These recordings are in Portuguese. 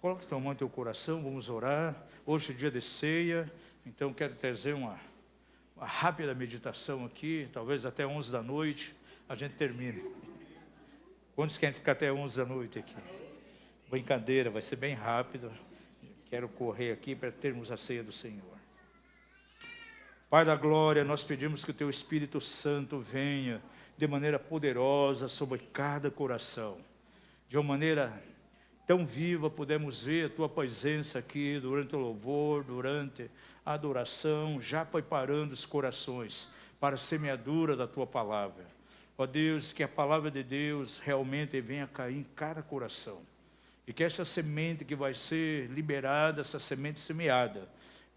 Coloque tua mão no teu coração, vamos orar. Hoje é dia de ceia, então quero trazer uma rápida meditação aqui, talvez até 11 da noite a gente termine. Quantos querem ficar até 11 da noite aqui? Brincadeira, vai ser bem rápido. Quero correr aqui para termos a ceia do Senhor. Pai da glória, nós pedimos que o teu Espírito Santo venha de maneira poderosa sobre cada coração. De uma maneira tão viva, podemos ver a tua presença aqui durante o louvor, durante a adoração, já preparando os corações para a semeadura da tua palavra. Ó Deus, que a palavra de Deus realmente venha cair em cada coração. E que essa semente que vai ser liberada, essa semente semeada,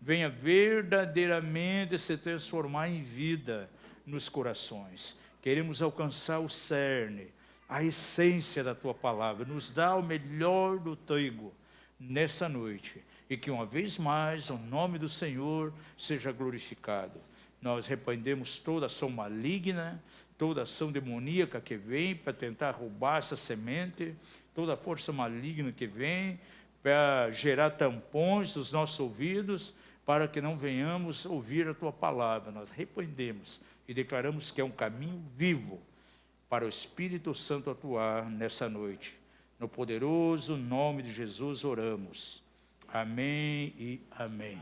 venha verdadeiramente se transformar em vida nos corações. Queremos alcançar o cerne, a essência da tua palavra. Nos dá o melhor do trigo nessa noite. E que uma vez mais o nome do Senhor seja glorificado. Nós repreendemos toda ação maligna, toda ação demoníaca que vem para tentar roubar essa semente, toda força maligna que vem para gerar tampões nos nossos ouvidos, para que não venhamos ouvir a tua palavra. Nós repreendemos e declaramos que é um caminho vivo para o Espírito Santo atuar nessa noite. No poderoso nome de Jesus oramos. Amém e amém.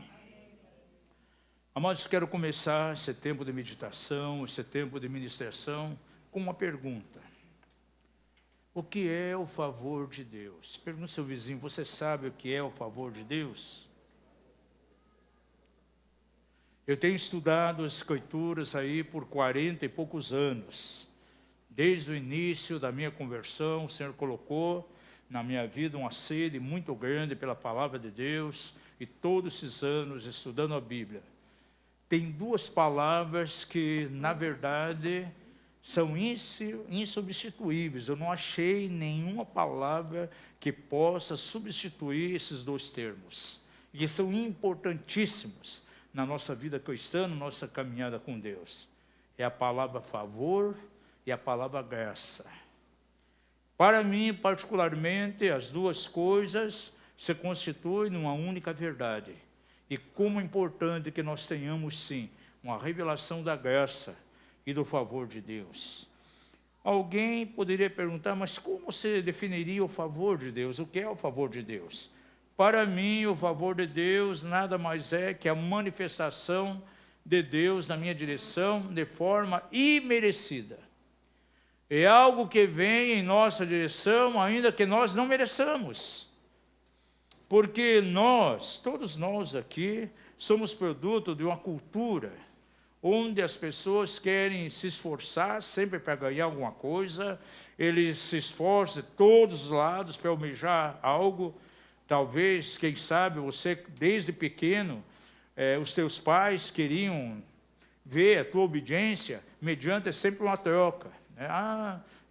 Amados, quero começar esse tempo de meditação, esse tempo de ministração, com uma pergunta. O que é o favor de Deus? Pergunta ao seu vizinho, você sabe o que é o favor de Deus? Eu tenho estudado as Escrituras aí por 40 e poucos anos. Desde o início da minha conversão, o Senhor colocou na minha vida uma sede muito grande pela palavra de Deus, e todos esses anos estudando a Bíblia. Tem duas palavras que, na verdade, são insubstituíveis. Eu não achei nenhuma palavra que possa substituir esses dois termos, e que são importantíssimos na nossa vida cristã, na nossa caminhada com Deus. É a palavra favor e a palavra graça. Para mim, particularmente, as duas coisas se constituem numa única verdade. E como é importante que nós tenhamos, sim, uma revelação da graça e do favor de Deus. Alguém poderia perguntar, mas como você definiria o favor de Deus? O que é o favor de Deus? Para mim, o favor de Deus nada mais é que a manifestação de Deus na minha direção de forma imerecida. É algo que vem em nossa direção, ainda que nós não mereçamos. Porque nós, todos nós aqui, somos produto de uma cultura onde as pessoas querem se esforçar sempre para ganhar alguma coisa, eles se esforçam de todos os lados para almejar algo. Talvez, quem sabe, você desde pequeno, os teus pais queriam ver a tua obediência mediante sempre uma troca.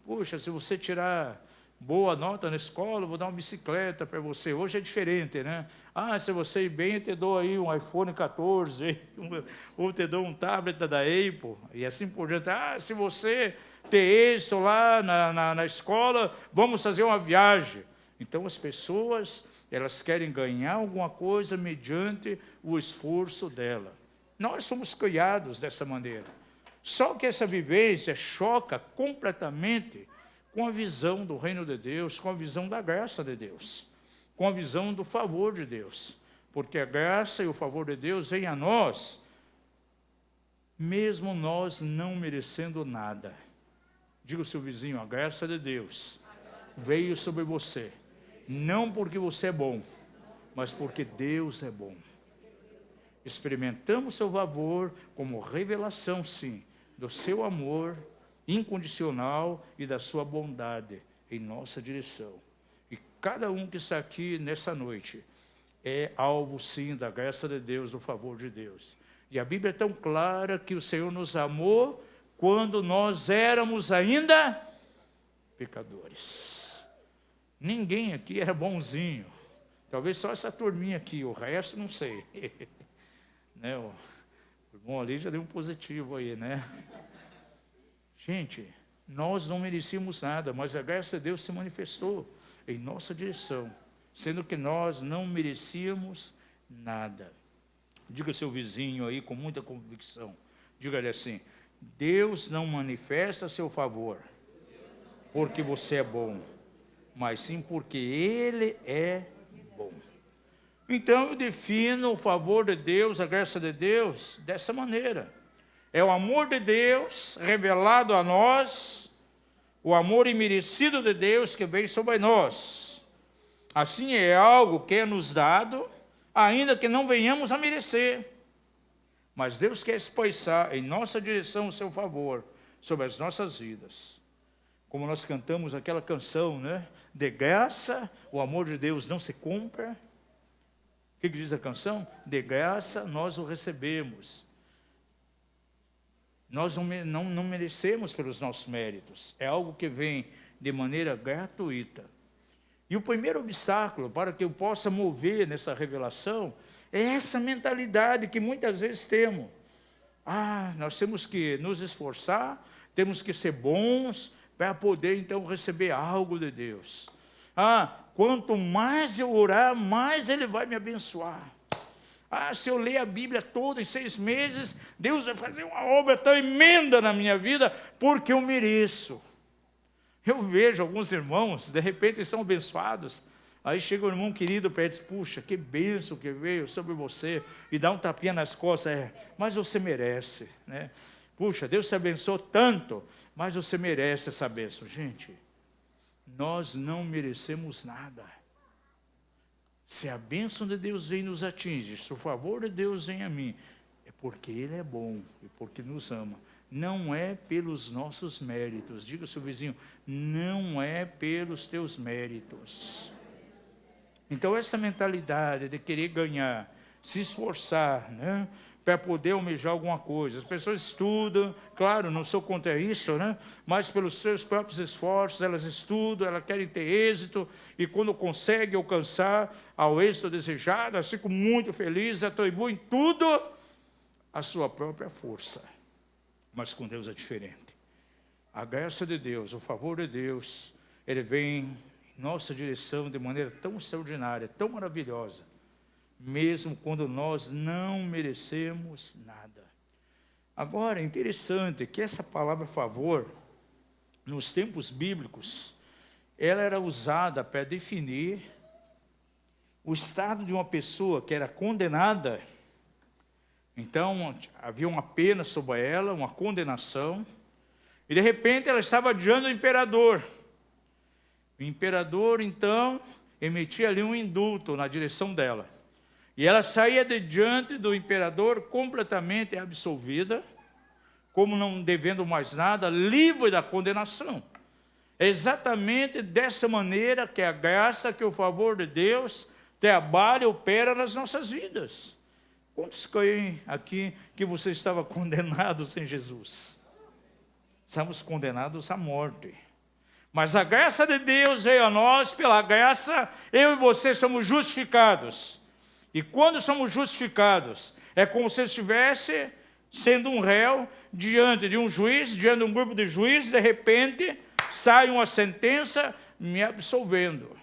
Puxa, se você tirar boa nota na escola, eu vou dar uma bicicleta para você. Hoje é diferente, né? Se você ir bem, eu te dou aí um iPhone 14, ou te dou um tablet da Apple, e assim por diante. Se você ter êxito lá na escola, vamos fazer uma viagem. Então as pessoas, elas querem ganhar alguma coisa mediante o esforço dela. Nós somos criados dessa maneira. Só que essa vivência choca completamente com a visão do reino de Deus, com a visão da graça de Deus, com a visão do favor de Deus. Porque a graça e o favor de Deus vêm a nós, mesmo nós não merecendo nada. Diga ao seu vizinho, a graça de Deus veio sobre você, não porque você é bom, mas porque Deus é bom. Experimentamos seu favor como revelação, sim, do seu amor incondicional e da sua bondade em nossa direção. E cada um que está aqui nessa noite é alvo, sim, da graça de Deus, do favor de Deus. E a Bíblia é tão clara que o Senhor nos amou quando nós éramos ainda pecadores. Ninguém aqui era bonzinho. Talvez só essa turminha aqui, o resto não sei. Né? O irmão ali já deu um positivo aí, né? Gente, nós não merecíamos nada, mas a graça de Deus se manifestou em nossa direção. sendo que nós não merecíamos nada. Diga ao seu vizinho aí com muita convicção. Diga-lhe assim: Deus não manifesta seu favor porque você é bom, mas sim porque Ele é bom. Então eu defino o favor de Deus, a graça de Deus, dessa maneira. É o amor de Deus revelado a nós, o amor imerecido de Deus que vem sobre nós. Assim é algo que é nos dado, ainda que não venhamos a merecer. Mas Deus quer expressar em nossa direção o seu favor sobre as nossas vidas. Como nós cantamos aquela canção, né? De graça, o amor de Deus não se compra. O que diz a canção? De graça nós o recebemos. Nós não merecemos pelos nossos méritos. É algo que vem de maneira gratuita. E o primeiro obstáculo para que eu possa mover nessa revelação é essa mentalidade que muitas vezes temos. Nós temos que nos esforçar, temos que ser bons para poder então receber algo de Deus. Quanto mais eu orar, mais Ele vai me abençoar. Se eu ler a Bíblia toda em 6 meses, Deus vai fazer uma obra tão emenda na minha vida, porque eu mereço. Eu vejo alguns irmãos, de repente, estão abençoados. Aí chega um irmão querido para ele e diz: puxa, que bênção que veio sobre você. E dá um tapinha nas costas. Mas você merece, né? Puxa, Deus te abençoou tanto, mas você merece essa bênção. Gente, nós não merecemos nada. Se a bênção de Deus vem nos atingir, se o favor de Deus vem a mim, é porque Ele é bom e porque nos ama. Não é pelos nossos méritos. Diga ao seu vizinho: não é pelos teus méritos. Então essa mentalidade de querer ganhar, se esforçar, né, para poder almejar alguma coisa. As pessoas estudam, claro, não sou contra isso, né, mas pelos seus próprios esforços, elas estudam, elas querem ter êxito, e quando conseguem alcançar ao êxito desejado, elas ficam muito felizes, atribuem tudo à sua própria força. Mas com Deus é diferente. A graça de Deus, o favor de Deus, Ele vem em nossa direção de maneira tão extraordinária, tão maravilhosa, mesmo quando nós não merecemos nada. Agora, é interessante que essa palavra favor, nos tempos bíblicos, ela era usada para definir o estado de uma pessoa que era condenada. Então, havia uma pena sobre ela, uma condenação, e de repente ela estava diante do imperador. O imperador, então, emitia ali um indulto na direção dela. E ela saía de diante do imperador completamente absolvida, como não devendo mais nada, livre da condenação. É exatamente dessa maneira que a graça, que o favor de Deus trabalha e opera nas nossas vidas. Quantos creem aqui que você estava condenado sem Jesus? Estamos condenados à morte. Mas a graça de Deus veio a nós, pela graça, eu e você somos justificados. E quando somos justificados, é como se estivesse sendo um réu diante de um juiz, diante de um grupo de juízes, de repente sai uma sentença me absolvendo.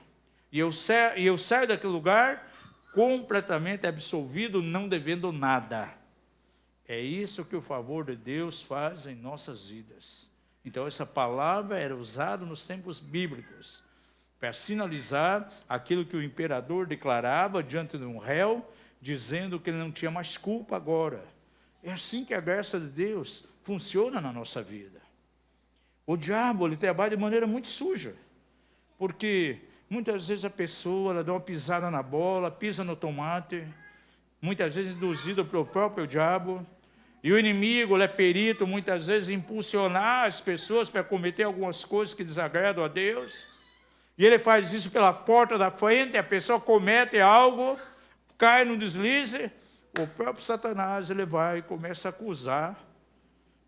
E eu saio daquele lugar completamente absolvido, não devendo nada. É isso que o favor de Deus faz em nossas vidas. Então essa palavra era usada nos tempos bíblicos para sinalizar aquilo que o imperador declarava diante de um réu, dizendo que ele não tinha mais culpa agora. É assim que a graça de Deus funciona na nossa vida. O diabo, ele trabalha de maneira muito suja, porque muitas vezes a pessoa ela dá uma pisada na bola, pisa no tomate, muitas vezes induzida pelo próprio diabo, e o inimigo ele é perito muitas vezes em impulsionar as pessoas para cometer algumas coisas que desagradam a Deus. E ele faz isso pela porta da frente, a pessoa comete algo, cai no deslize, o próprio Satanás ele vai e começa a acusar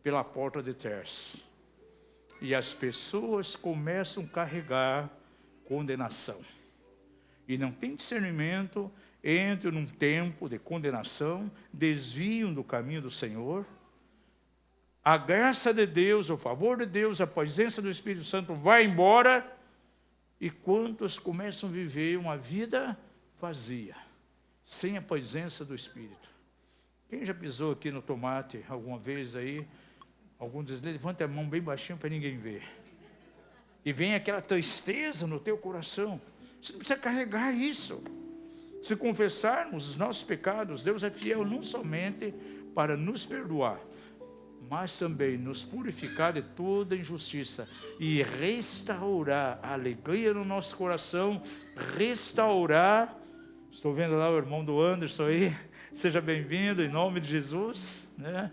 pela porta de trás. E as pessoas começam a carregar condenação. E não tem discernimento, entram num tempo de condenação, desviam do caminho do Senhor. A graça de Deus, o favor de Deus, a presença do Espírito Santo vai embora, E quantos começam a viver uma vida vazia, sem a presença do Espírito? Quem já pisou aqui no tomate alguma vez aí? Alguns dizem, levanta a mão bem baixinho para ninguém ver. E vem aquela tristeza no teu coração. Você não precisa carregar isso. Se confessarmos os nossos pecados, Deus é fiel não somente para nos perdoar, mas também nos purificar de toda injustiça e restaurar a alegria no nosso coração, restaurar. Estou vendo lá o irmão do Anderson aí, seja bem-vindo em nome de Jesus, né?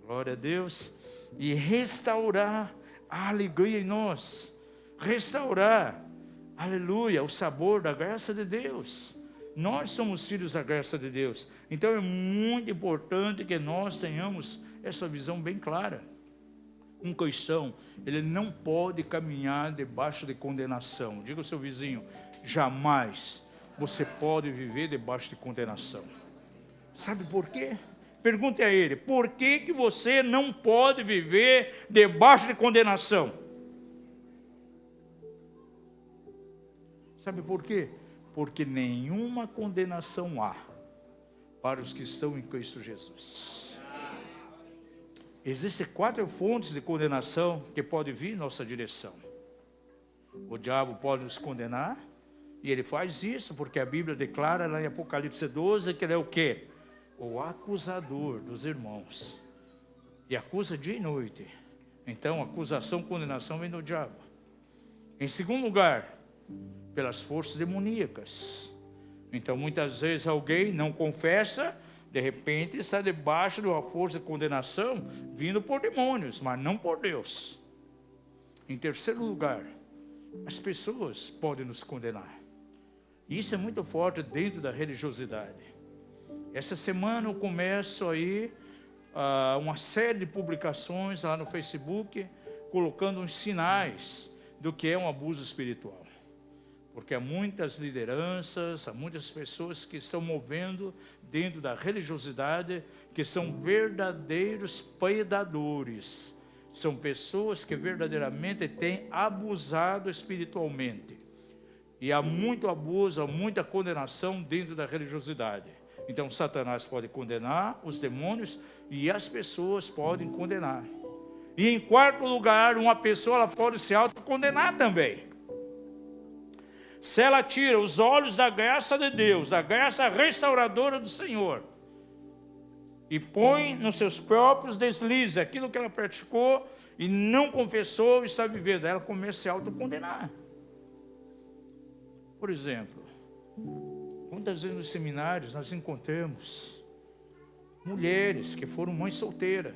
Glória a Deus. E restaurar a alegria em nós, restaurar, aleluia, o sabor da graça de Deus. Nós somos filhos da graça de Deus, então é muito importante que nós tenhamos essa visão bem clara. Um cristão, ele não pode caminhar debaixo de condenação. Diga ao seu vizinho, jamais você pode viver debaixo de condenação. Sabe por quê? Pergunte a ele, por que você não pode viver debaixo de condenação? Sabe por quê? Porque nenhuma condenação há para os que estão em Cristo Jesus. Existem 4 fontes de condenação que podem vir em nossa direção. O diabo pode nos condenar, e ele faz isso porque a Bíblia declara lá em Apocalipse 12 que ele é o quê? O acusador dos irmãos. E acusa dia e noite. Então, acusação, condenação vem do diabo. Em segundo lugar, pelas forças demoníacas. Então, muitas vezes alguém não confessa, de repente está debaixo de uma força de condenação vindo por demônios, mas não por Deus. Em terceiro lugar, as pessoas podem nos condenar. Isso é muito forte dentro da religiosidade. Essa semana eu começo aí uma série de publicações lá no Facebook, colocando uns sinais do que é um abuso espiritual. Porque há muitas lideranças, há muitas pessoas que estão movendo dentro da religiosidade, que são verdadeiros predadores. São pessoas que verdadeiramente têm abusado espiritualmente. E há muito abuso, há muita condenação dentro da religiosidade. Então, Satanás pode condenar, os demônios, e as pessoas podem condenar. E em quarto lugar, uma pessoa ela pode se autocondenar também. Se ela tira os olhos da graça de Deus, da graça restauradora do Senhor, e põe nos seus próprios deslizes aquilo que ela praticou e não confessou, está vivendo, ela começa a se autocondenar. Por exemplo, quantas vezes nos seminários nós encontramos mulheres que foram mães solteiras,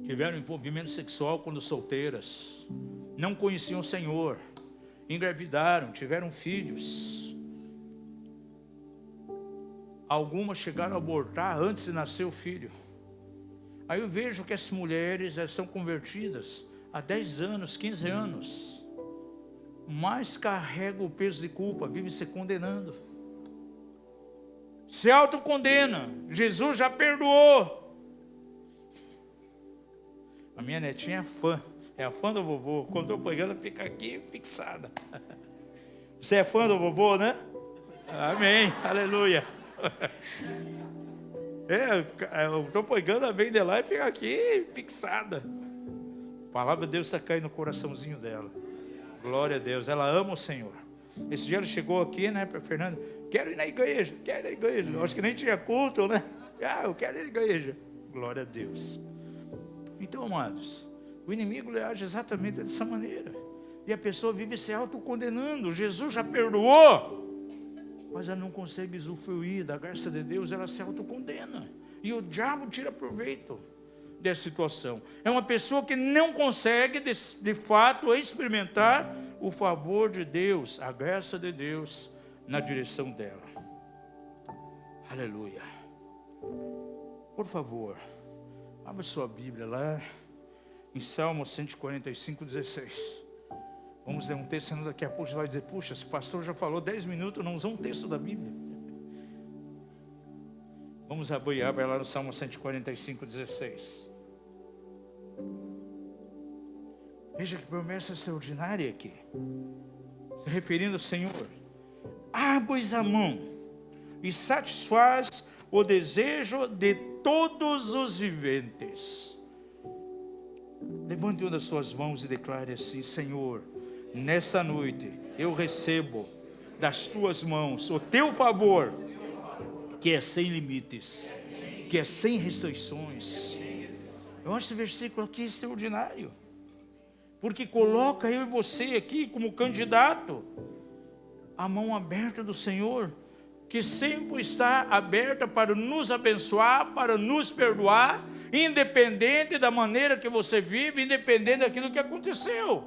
tiveram envolvimento sexual quando solteiras, não conheciam o Senhor, engravidaram, tiveram filhos. Algumas chegaram a abortar antes de nascer o filho. Aí eu vejo que essas mulheres são convertidas há 10 anos, 15 anos, mas carrega o peso de culpa, vive se condenando. Se autocondena. Jesus já perdoou. A minha netinha é a fã do vovô. Quando estou pregando, fica aqui fixada. Você é fã do vovô, né? Amém, aleluia. Eu estou pregando, ela vem de lá e fica aqui fixada. A palavra de Deus está caindo no coraçãozinho dela. Glória a Deus, ela ama o Senhor. Esse dia ela chegou aqui, né, para Fernanda, quero ir na igreja. Eu acho que nem tinha culto, né? Eu quero ir na igreja. Glória a Deus. Então, amados, o inimigo age exatamente dessa maneira. E a pessoa vive se autocondenando. Jesus já perdoou, mas ela não consegue usufruir da graça de Deus, ela se autocondena. E o diabo tira proveito dessa situação. É uma pessoa que não consegue, de fato, experimentar o favor de Deus, a graça de Deus na direção dela. Aleluia. Por favor, abra sua Bíblia lá em Salmo 145, 16. Vamos ler um texto, senão daqui a pouco você vai dizer, puxa, esse pastor já falou 10 minutos, não usou um texto da Bíblia. Vamos abrir lá no Salmo 145, 16. Veja que promessa extraordinária aqui. Se referindo ao Senhor. Pois a mão e satisfaz o desejo de todos os viventes. Levante uma das suas mãos e declare assim: Senhor, nesta noite eu recebo das tuas mãos o teu favor, que é sem limites, que é sem restrições. Eu acho esse versículo aqui extraordinário, porque coloca eu e você aqui como candidato à mão aberta do Senhor, que sempre está aberta para nos abençoar, para nos perdoar, independente da maneira que você vive, independente daquilo que aconteceu.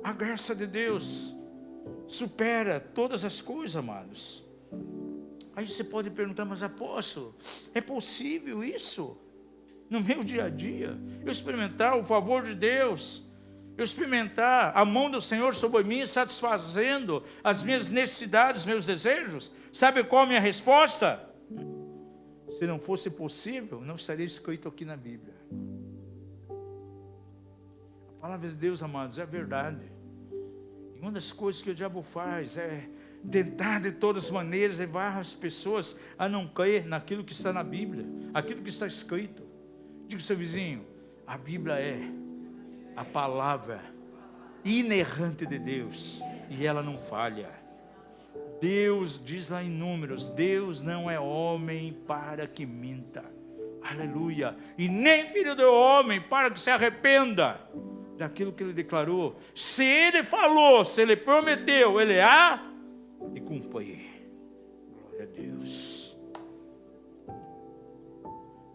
A graça de Deus supera todas as coisas, amados. Aí você pode perguntar: mas apóstolo, é possível isso? No meu dia a dia, eu experimentar o favor de Deus, eu experimentar a mão do Senhor sobre mim, satisfazendo as minhas necessidades, meus desejos? Sabe qual a minha resposta? Se não fosse possível, não estaria escrito aqui na Bíblia. A palavra de Deus, amados, é a verdade. E uma das coisas que o diabo faz é tentar de todas as maneiras levar as pessoas a não crer naquilo que está na Bíblia, aquilo que está escrito. Diga ao seu vizinho: a Bíblia é a palavra inerrante de Deus, e ela não falha. Deus diz lá em Números: Deus não é homem para que minta, aleluia, e nem filho de homem para que se arrependa daquilo que ele declarou. Se ele falou, se ele prometeu, ele há de cumprir. Glória a Deus.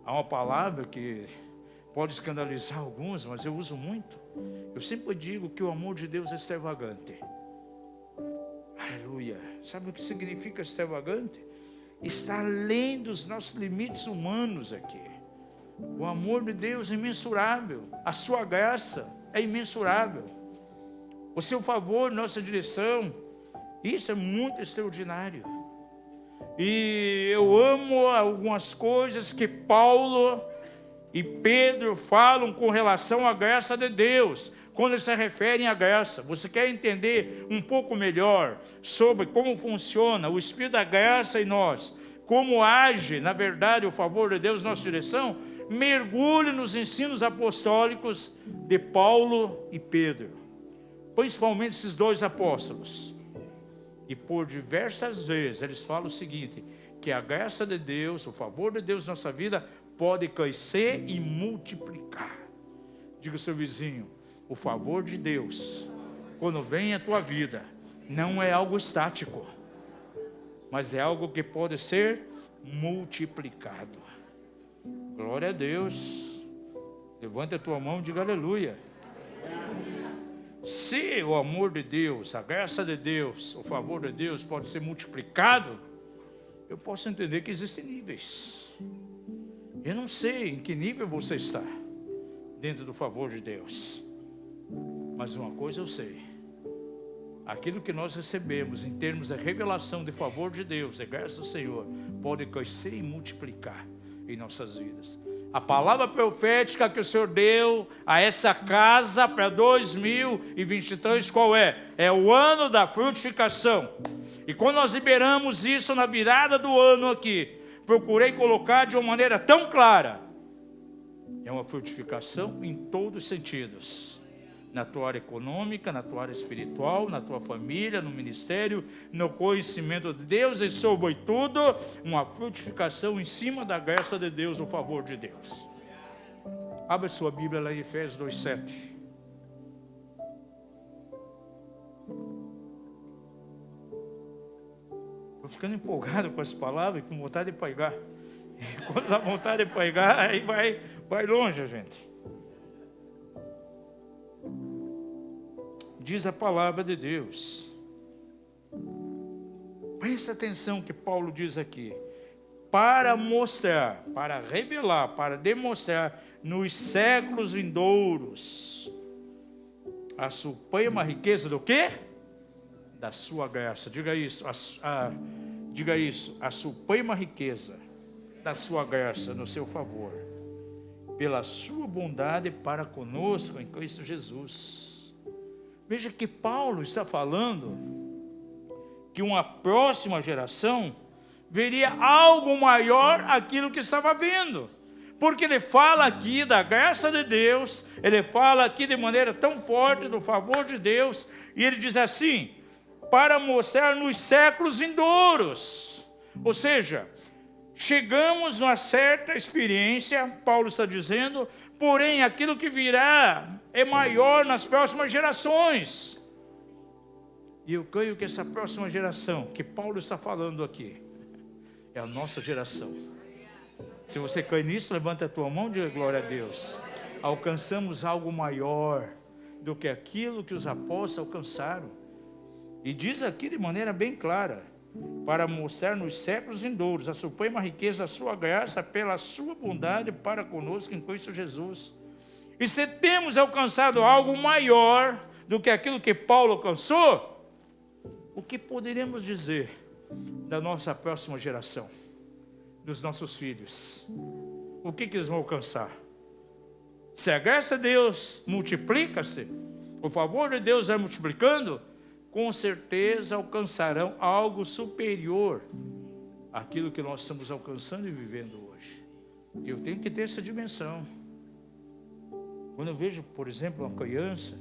Há uma palavra que pode escandalizar alguns, mas eu uso muito. Eu sempre digo que o amor de Deus é extravagante. Aleluia. Sabe o que significa extravagante? Está além dos nossos limites humanos aqui. O amor de Deus é imensurável. A sua graça é imensurável. O seu favor, nossa direção, isso é muito extraordinário. E eu amo algumas coisas que Paulo e Pedro falam com relação à graça de Deus, quando eles se referem à graça. Você quer entender um pouco melhor sobre como funciona o Espírito da graça em nós, como age, na verdade, o favor de Deus em nossa direção? Mergulhe nos ensinos apostólicos de Paulo e Pedro, principalmente esses dois apóstolos. E por diversas vezes eles falam o seguinte: que a graça de Deus, o favor de Deus em nossa vida pode crescer e multiplicar. Diga ao seu vizinho: o favor de Deus, quando vem à tua vida, não é algo estático, mas é algo que pode ser multiplicado. Glória a Deus. Levanta a tua mão e diga aleluia. Se o amor de Deus, a graça de Deus, o favor de Deus pode ser multiplicado, eu posso entender que existem níveis. Eu não sei em que nível você está dentro do favor de Deus, mas uma coisa eu sei: aquilo que nós recebemos em termos de revelação de favor de Deus, de graça do Senhor, pode crescer e multiplicar em nossas vidas. A palavra profética que o Senhor deu a essa casa para 2023, qual é? É o ano da frutificação. E quando nós liberamos isso na virada do ano aqui, procurei colocar de uma maneira tão clara: é uma frutificação em todos os sentidos. Na tua área econômica, na tua área espiritual, na tua família, no ministério, no conhecimento de Deus e, sobretudo, uma frutificação em cima da graça de Deus, o favor de Deus. Abra sua Bíblia lá em Efésios 2:7. Estou ficando empolgado com as palavras e com vontade de pregar. E quando dá vontade de pregar, aí vai longe, gente. Diz a palavra de Deus. Presta atenção que Paulo diz aqui: para mostrar, para revelar, para demonstrar nos séculos vindouros a suprema riqueza do quê? Da sua graça. Diga isso, diga isso, a suprema riqueza da sua graça no seu favor. pela sua bondade para conosco em Cristo Jesus. Veja que Paulo está falando que uma próxima geração veria algo maior aquilo que estava vendo. Porque ele fala aqui da graça de Deus, ele fala aqui de maneira tão forte do favor de Deus, e ele diz assim, para mostrar nos séculos vindouros. Ou seja, chegamos a uma certa experiência, Paulo está dizendo, porém aquilo que virá é maior nas próximas gerações. E eu creio que essa próxima geração que Paulo está falando aqui é a nossa geração. Se você crê nisso, levanta a tua mão e diga glória a Deus. Alcançamos algo maior do que aquilo que os apóstolos alcançaram. E diz aqui de maneira bem clara, para mostrar nos séculos vindouros a suprema riqueza da sua graça pela sua bondade para conosco em Cristo Jesus. E se temos alcançado algo maior do que aquilo que Paulo alcançou, o que poderíamos dizer da nossa próxima geração? Dos nossos filhos, o que eles vão alcançar? Se a graça de Deus multiplica-se, o favor de Deus vai multiplicando, com certeza alcançarão algo superior àquilo que nós estamos alcançando e vivendo hoje. Eu tenho que ter essa dimensão. Quando eu vejo, por exemplo, uma criança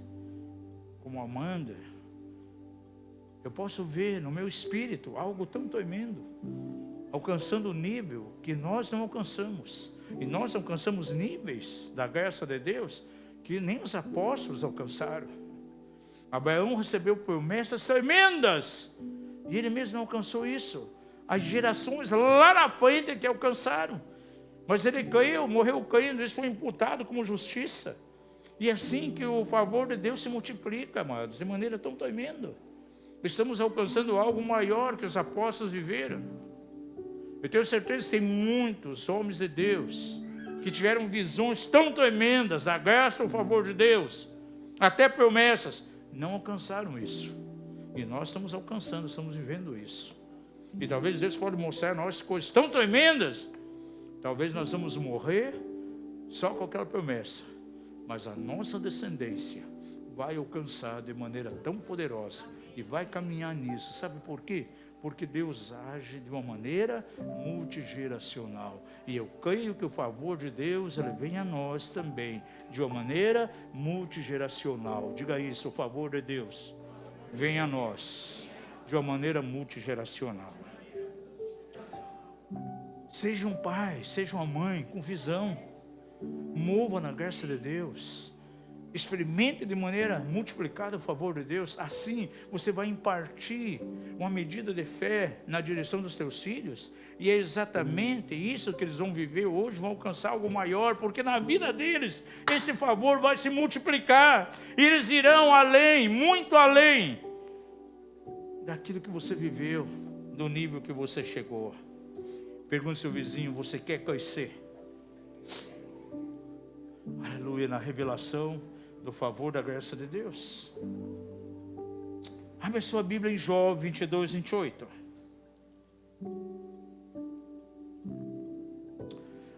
como Amanda, eu posso ver no meu espírito algo tão tremendo, alcançando o nível que nós não alcançamos. E nós alcançamos níveis da graça de Deus que nem os apóstolos alcançaram. Abraão recebeu promessas tremendas e ele mesmo não alcançou isso. As gerações lá na frente que alcançaram. Mas ele creu, morreu crendo, isso foi imputado como justiça. E é assim que o favor de Deus se multiplica, amados, de maneira tão tremenda. Estamos alcançando algo maior que os apóstolos viveram. Eu tenho certeza que tem muitos homens de Deus que tiveram visões tão tremendas da graça e do favor de Deus, até promessas, não alcançaram isso. E nós estamos alcançando, estamos vivendo isso. E talvez Deus pode mostrar a nós coisas tão tremendas, talvez nós vamos morrer só com aquela promessa, mas a nossa descendência vai alcançar de maneira tão poderosa e vai caminhar nisso. Sabe por quê? Porque Deus age de uma maneira multigeracional. E eu creio que o favor de Deus ele vem a nós também, de uma maneira multigeracional. Diga isso, o favor de Deus vem a nós, de uma maneira multigeracional. Seja um pai, seja uma mãe com visão. Mova na graça de Deus. Experimente de maneira multiplicada o favor de Deus. Assim você vai impartir uma medida de fé na direção dos teus filhos. E é exatamente isso que eles vão viver hoje. Vão alcançar algo maior. Porque na vida deles esse favor vai se multiplicar. E eles irão além, muito além daquilo que você viveu, do nível que você chegou. Pergunte ao seu vizinho, você quer crescer? Aleluia, na revelação do favor da graça de Deus. Abra sua Bíblia em Jó 22, 28.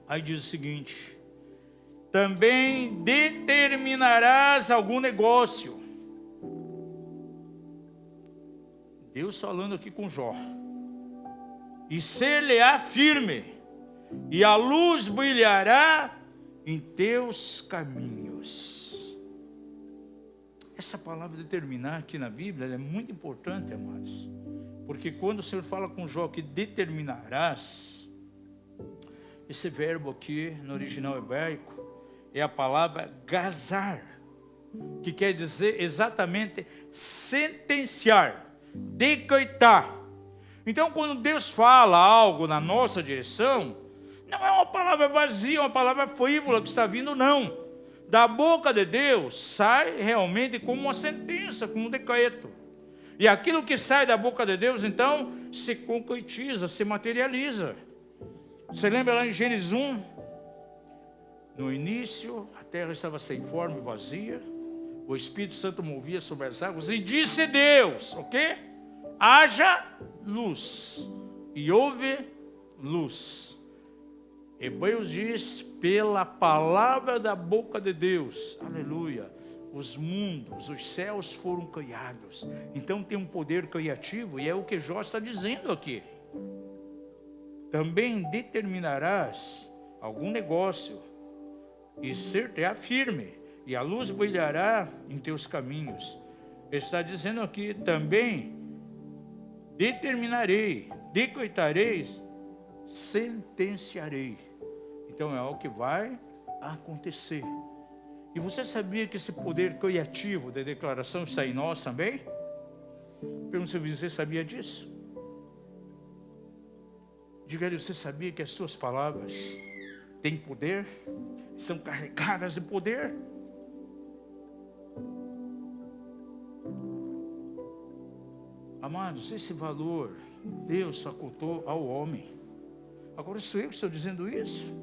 Aí diz o seguinte: também determinarás algum negócio. Deus falando aqui com Jó. E ser-lhe-á firme, e a luz brilhará em teus caminhos. Essa palavra determinar aqui na Bíblia ela é muito importante, amados. Porque quando o Senhor fala com Jó que determinarás, esse verbo aqui no original hebraico é a palavra gazar, que quer dizer exatamente sentenciar, decretar. Então quando Deus fala algo na nossa direção, não é uma palavra vazia, uma palavra frívola que está vindo, não. Da boca de Deus sai realmente como uma sentença, como um decreto. E aquilo que sai da boca de Deus, então, se concretiza, se materializa. Você lembra lá em Gênesis 1? No início, a terra estava sem forma e vazia. O Espírito Santo movia sobre as águas. E disse Deus, o quê? Haja luz. E houve luz. Hebreus diz, pela palavra da boca de Deus, aleluia, os mundos, os céus foram criados. Então tem um poder criativo, e é o que Jó está dizendo aqui. Também determinarás algum negócio, e ser-te-á firme, e a luz brilhará em teus caminhos. Ele está dizendo aqui, também determinarei, decretarei, sentenciarei. Então é algo que vai acontecer. E você sabia que esse poder criativo da declaração está em nós também? Pergunto se você sabia disso. Diga ele, você sabia que as suas palavras têm poder? São carregadas de poder? Amados, esse valor Deus facultou ao homem. Agora sou eu que estou dizendo isso?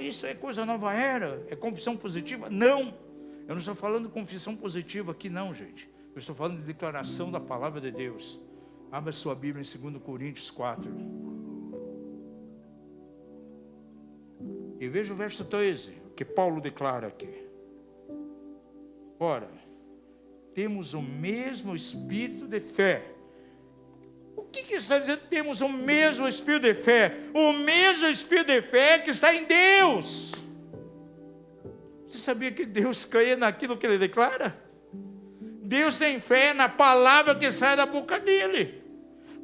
Isso é coisa nova era? É confissão positiva? Não! Eu não estou falando de confissão positiva aqui não, gente. Eu estou falando de declaração da palavra de Deus. Abra sua Bíblia em 2 Coríntios 4. E veja o verso 13, que Paulo declara aqui. Ora, temos o mesmo espírito de fé. O que está dizendo? Temos o mesmo espírito de fé. O mesmo espírito de fé que está em Deus. Você sabia que Deus crê naquilo que Ele declara? Deus tem fé na palavra que sai da boca dEle.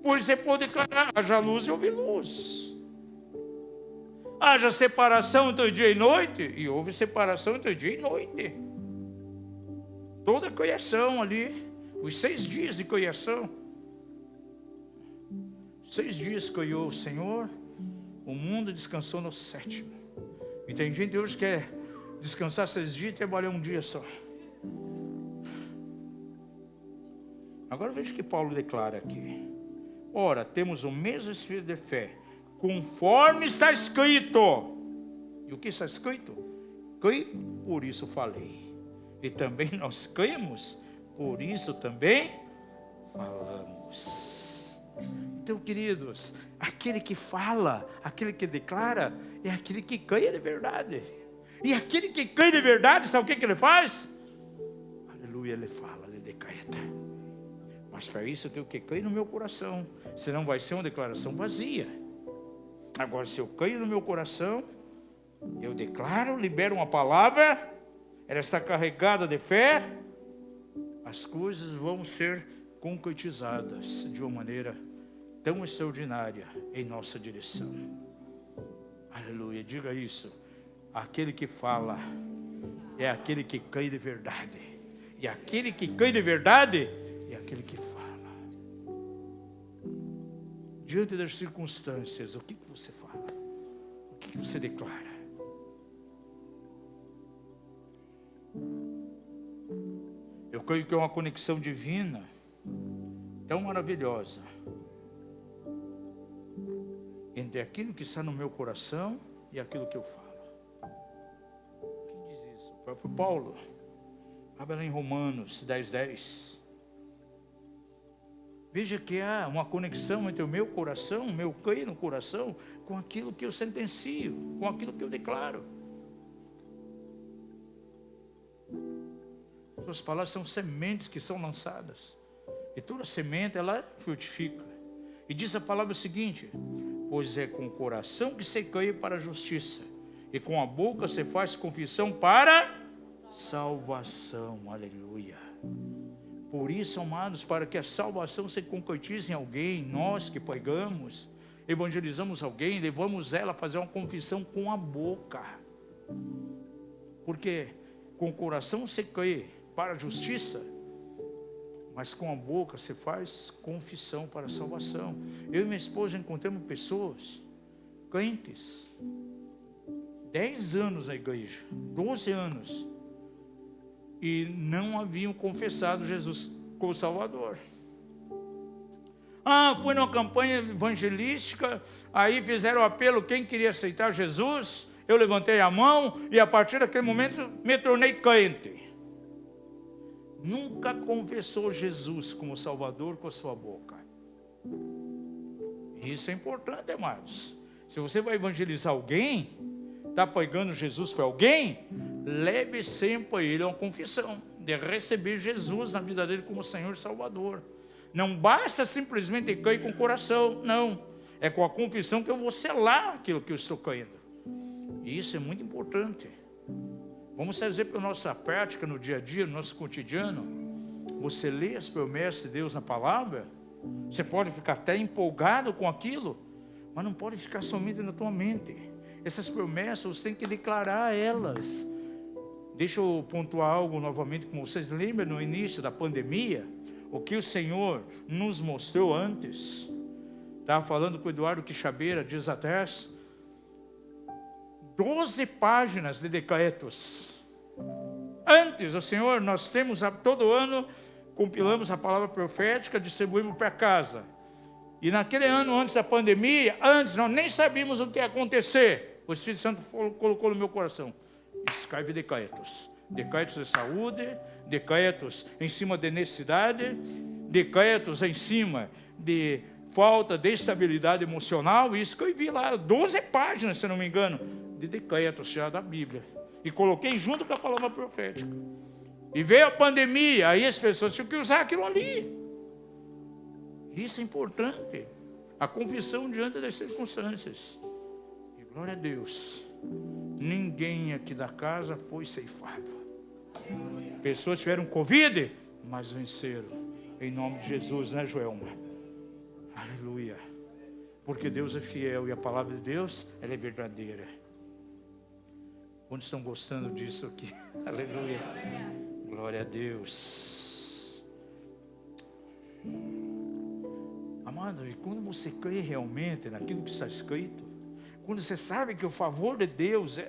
Por isso você pode declarar, haja luz e houve luz. Haja separação entre dia e noite, e houve separação entre dia e noite. Toda a criação ali, os 6 dias de criação. 6 dias criou o Senhor, o mundo descansou no 7º. E tem gente hoje que quer descansar 6 dias e trabalhar um dia só. Agora veja o que Paulo declara aqui. Ora, temos o mesmo espírito de fé, conforme está escrito. E o que está escrito? Crei, por isso falei. E também nós cremos, por isso também falamos. Então, queridos, aquele que fala, aquele que declara, é aquele que crê de verdade. E aquele que crê de verdade, sabe o que ele faz? Aleluia, ele fala, ele decreta. Mas para isso eu tenho que crer no meu coração, senão vai ser uma declaração vazia. Agora, se eu creio no meu coração, eu declaro, libero uma palavra, ela está carregada de fé, as coisas vão ser concretizadas de uma maneira tão extraordinária em nossa direção. Aleluia, diga isso. Aquele que fala é aquele que crê de verdade. E aquele que crê de verdade é aquele que fala. Diante das circunstâncias, o que você fala? O que você declara? Eu creio que é uma conexão divina tão maravilhosa entre aquilo que está no meu coração e aquilo que eu falo. Quem diz isso? O próprio Paulo. Abra lá em Romanos 10:10. Veja que há uma conexão entre o meu coração, o meu creio no coração, com aquilo que eu sentencio, com aquilo que eu declaro. Suas palavras são sementes que são lançadas. E toda semente, ela frutifica. E diz a palavra seguinte: pois é com o coração que se crê para a justiça, e com a boca se faz confissão para salvação. Aleluia. Por isso, amados, para que a salvação se concretize em alguém, nós que pregamos, evangelizamos alguém, levamos ela a fazer uma confissão com a boca. Porque com o coração se crê para a justiça, mas com a boca se faz confissão para a salvação. Eu e minha esposa encontramos pessoas, crentes, 10 anos na igreja, 12 anos, e não haviam confessado Jesus como Salvador. Foi numa campanha evangelística, aí fizeram o apelo, quem queria aceitar Jesus, eu levantei a mão, e a partir daquele momento me tornei crente. Nunca confessou Jesus como Salvador com a sua boca. Isso é importante, amados. Se você vai evangelizar alguém, está pregando Jesus para alguém, leve sempre a ele uma confissão de receber Jesus na vida dele como Senhor e Salvador. Não basta simplesmente cair com o coração, não. É com a confissão que eu vou selar aquilo que eu estou caindo. E isso é muito importante. Vamos trazer para a nossa prática no dia a dia, no nosso cotidiano. Você lê as promessas de Deus na palavra, você pode ficar até empolgado com aquilo, mas não pode ficar somente na tua mente. Essas promessas, você tem que declarar elas. Deixa eu pontuar algo novamente com vocês. Lembra no início da pandemia, o que o Senhor nos mostrou antes? Estava falando com o Eduardo Quixabeira dias atrás. 12 páginas de decretos. Antes, o Senhor, nós temos todo ano, compilamos a palavra profética, distribuímos para casa. E naquele ano, antes da pandemia, nós nem sabíamos o que ia acontecer. O Espírito Santo colocou no meu coração: escreve decretos. Decretos de saúde, decretos em cima de necessidade, decretos em cima de falta de estabilidade emocional. E escrevi lá 12 páginas, se não me engano, de decretos já da Bíblia. E coloquei junto com a palavra profética. E veio a pandemia, aí as pessoas tinham que usar aquilo ali. Isso é importante. A confissão diante das circunstâncias. E glória a Deus, ninguém aqui da casa foi ceifado. Pessoas tiveram Covid, mas venceram. Em nome de Jesus, né, Joelma? Aleluia. Porque Deus é fiel e a palavra de Deus, ela é verdadeira. Quantos estão gostando disso aqui? Aleluia. Glória a Deus. Amado, e quando você crê realmente naquilo que está escrito, quando você sabe que o favor de Deus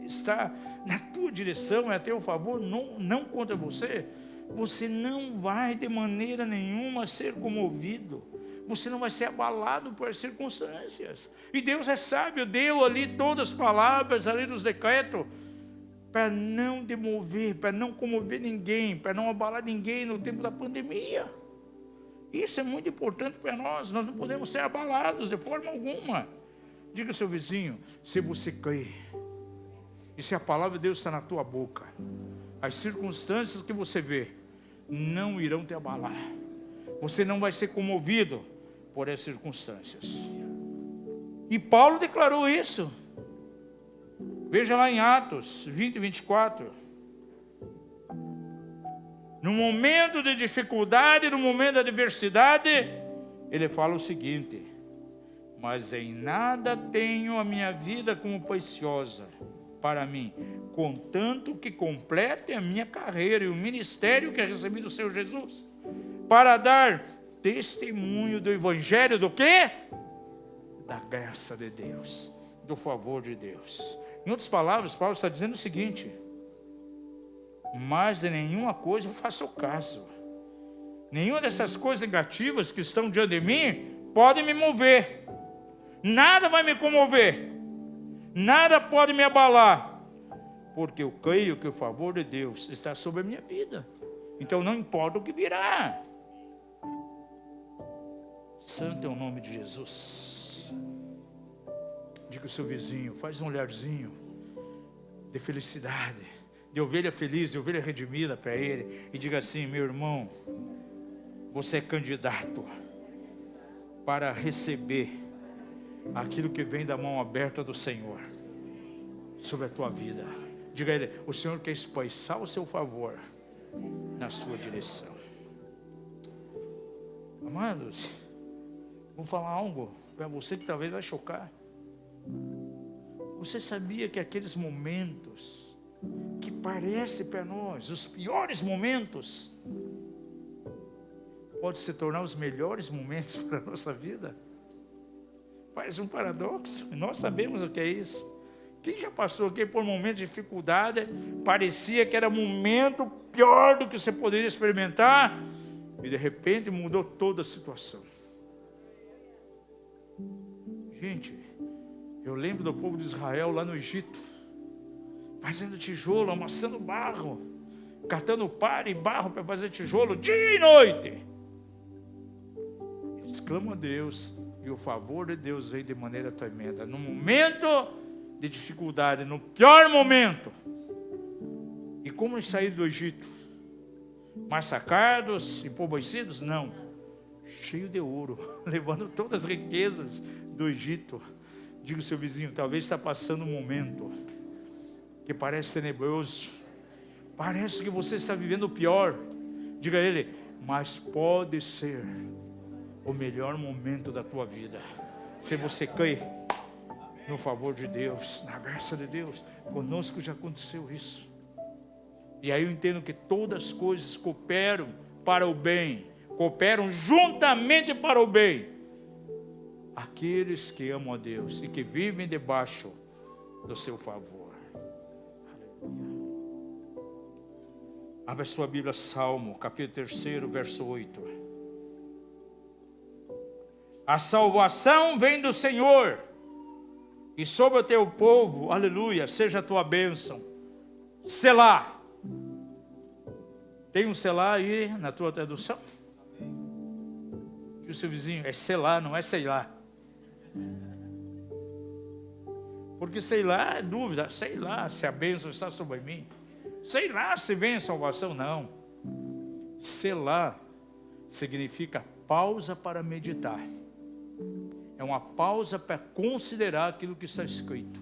está na tua direção, é a teu favor, não contra você, você não vai de maneira nenhuma ser comovido. Você não vai ser abalado por circunstâncias. E Deus é sábio, deu ali todas as palavras ali dos decretos, para não demover, para não comover ninguém, para não abalar ninguém no tempo da pandemia. Isso é muito importante para nós. Nós não podemos ser abalados de forma alguma. Diga ao seu vizinho: se você crer, e se a palavra de Deus está na tua boca, as circunstâncias que você vê não irão te abalar. Você não vai ser comovido por essas circunstâncias. E Paulo declarou isso. Veja lá em Atos 20, 24. No momento de dificuldade, no momento da adversidade, ele fala o seguinte: mas em nada tenho a minha vida como preciosa para mim, contanto que complete a minha carreira e o ministério que recebi do Senhor Jesus, para dar testemunho do Evangelho do quê? Da graça de Deus, do favor de Deus. Em outras palavras, Paulo está dizendo o seguinte: mas de nenhuma coisa eu faço caso. Nenhuma dessas coisas negativas que estão diante de mim pode me mover. Nada vai me comover. Nada pode me abalar. Porque eu creio que o favor de Deus está sobre a minha vida. Então não importa o que virá. Santo é o nome de Jesus. Diga ao seu vizinho, faz um olharzinho de felicidade, de ovelha feliz, de ovelha redimida para ele, e diga assim: meu irmão, você é candidato para receber aquilo que vem da mão aberta do Senhor sobre a tua vida. Diga a ele: o Senhor quer expressar o seu favor na sua direção. Amados, vou falar algo para você que talvez vai chocar. Você sabia que aqueles momentos que parecem para nós os piores momentos pode se tornar os melhores momentos para a nossa vida? Parece um paradoxo. Nós sabemos o que é isso. Quem já passou aqui por um momento de dificuldade, parecia que era o momento pior do que você poderia experimentar, e de repente mudou toda a situação. Gente, eu lembro do povo de Israel lá no Egito, fazendo tijolo, amassando barro, catando palha e barro para fazer tijolo dia e noite. Eles clamam a Deus, e E o favor de Deus veio de maneira tremenda. No momento de dificuldade, no pior momento. E como eles saíram do Egito? Massacrados, empobrecidos? Não. Cheio de ouro, levando todas as riquezas do Egito. Diga ao seu vizinho, talvez está passando um momento que parece tenebroso. Parece que você está vivendo o pior. Diga a ele, mas pode ser o melhor momento da tua vida. Se você crê no favor de Deus, na graça de Deus, conosco já aconteceu isso. E aí eu entendo que todas as coisas cooperam para o bem, cooperam juntamente para o bem. Aqueles que amam a Deus e que vivem debaixo do seu favor. Aleluia. Abra sua Bíblia, Salmo, capítulo 3, verso 8. A salvação vem do Senhor, e sobre o teu povo, aleluia, seja a tua bênção. Selá. Tem um selá aí na tua tradução? E o seu vizinho, é selá, não é sei lá. Porque sei lá é dúvida, sei lá se a bênção está sobre mim. Sei lá se vem a salvação, não. Selá significa pausa para meditar. É uma pausa para considerar aquilo que está escrito.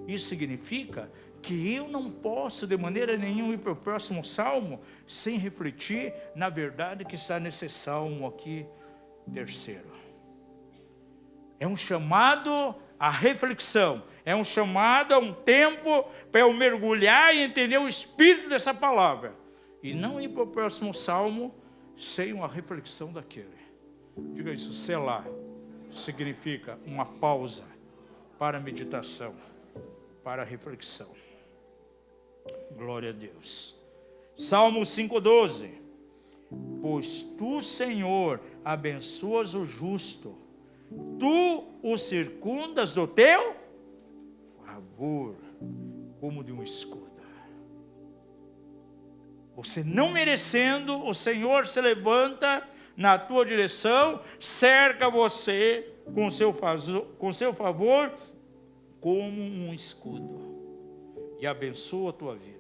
Isso significa que eu não posso de maneira nenhuma ir para o próximo salmo sem refletir na verdade que está nesse salmo aqui, 3. É um chamado à reflexão. É um chamado a um tempo para eu mergulhar e entender o espírito dessa palavra. E não ir para o próximo salmo sem uma reflexão daquele. Diga isso, selá. Significa uma pausa para a meditação, para a reflexão. Glória a Deus. Salmo 5,12. Pois tu, Senhor, abençoas o justo, tu o circundas do teu favor, como de um escudo. Você não merecendo, o Senhor se levanta na tua direção, cerca você com seu favor, como um escudo, e abençoa a tua vida.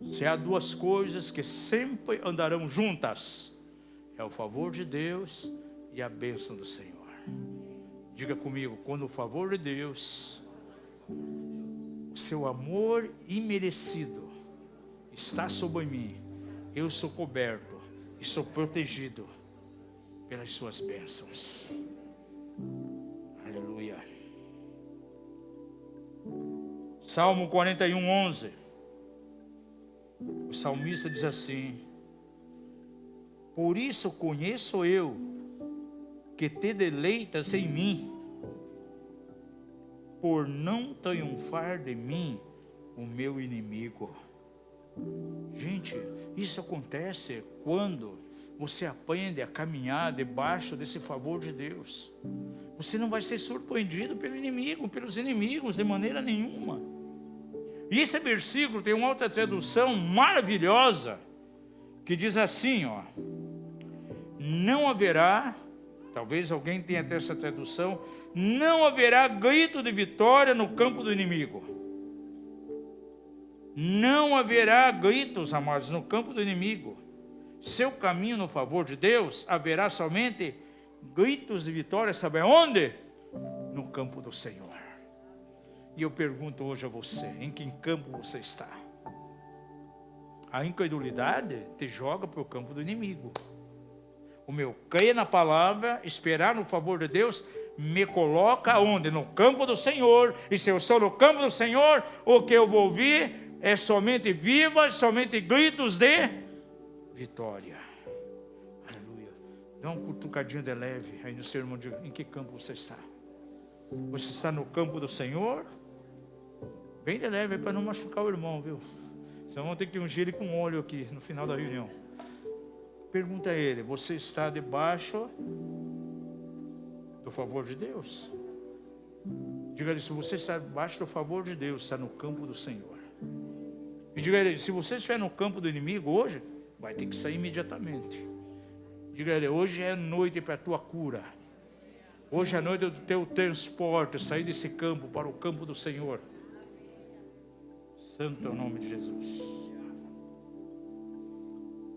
Se há duas coisas que sempre andarão juntas, é o favor de Deus e a bênção do Senhor. Diga comigo, quando o favor de Deus, o seu amor imerecido está sobre mim, eu sou coberto e sou protegido pelas suas bênçãos. Aleluia. Salmo 41:11. O salmista diz assim: por isso conheço eu que te deleitas em mim, por não triunfar de mim o meu inimigo. Gente, isso acontece quando você aprende a caminhar debaixo desse favor de Deus. Você não vai ser surpreendido pelo inimigo, pelos inimigos, de maneira nenhuma. E esse versículo tem uma outra tradução maravilhosa, que diz assim, ó: não haverá, talvez alguém tenha até essa tradução, não haverá grito de vitória no campo do inimigo. Não haverá gritos, amados, no campo do inimigo. Seu caminho no favor de Deus, haverá somente gritos de vitória, sabe onde? No campo do Senhor. E eu pergunto hoje a você, em que campo você está? A incredulidade te joga para o campo do inimigo. O meu crer na palavra, esperar no favor de Deus, me coloca onde? No campo do Senhor. E se eu estou no campo do Senhor, o que eu vou ouvir é somente vivas, somente gritos de vitória. Aleluia. Dá um cutucadinho de leve aí no seu irmão, diga, em que campo você está? Você está no campo do Senhor? Bem de leve, para não machucar o irmão, viu? Senão vamos ter que ungir ele com óleo aqui no final da reunião. Pergunta a ele, você está debaixo do favor de Deus? Diga-lhe, se você está debaixo do favor de Deus, está no campo do Senhor. E diga a ele, se você estiver no campo do inimigo hoje, vai ter que sair imediatamente. Diga a ele, hoje é noite para a tua cura. Hoje à noite é do teu transporte, sair desse campo para o campo do Senhor. Santo é o nome de Jesus.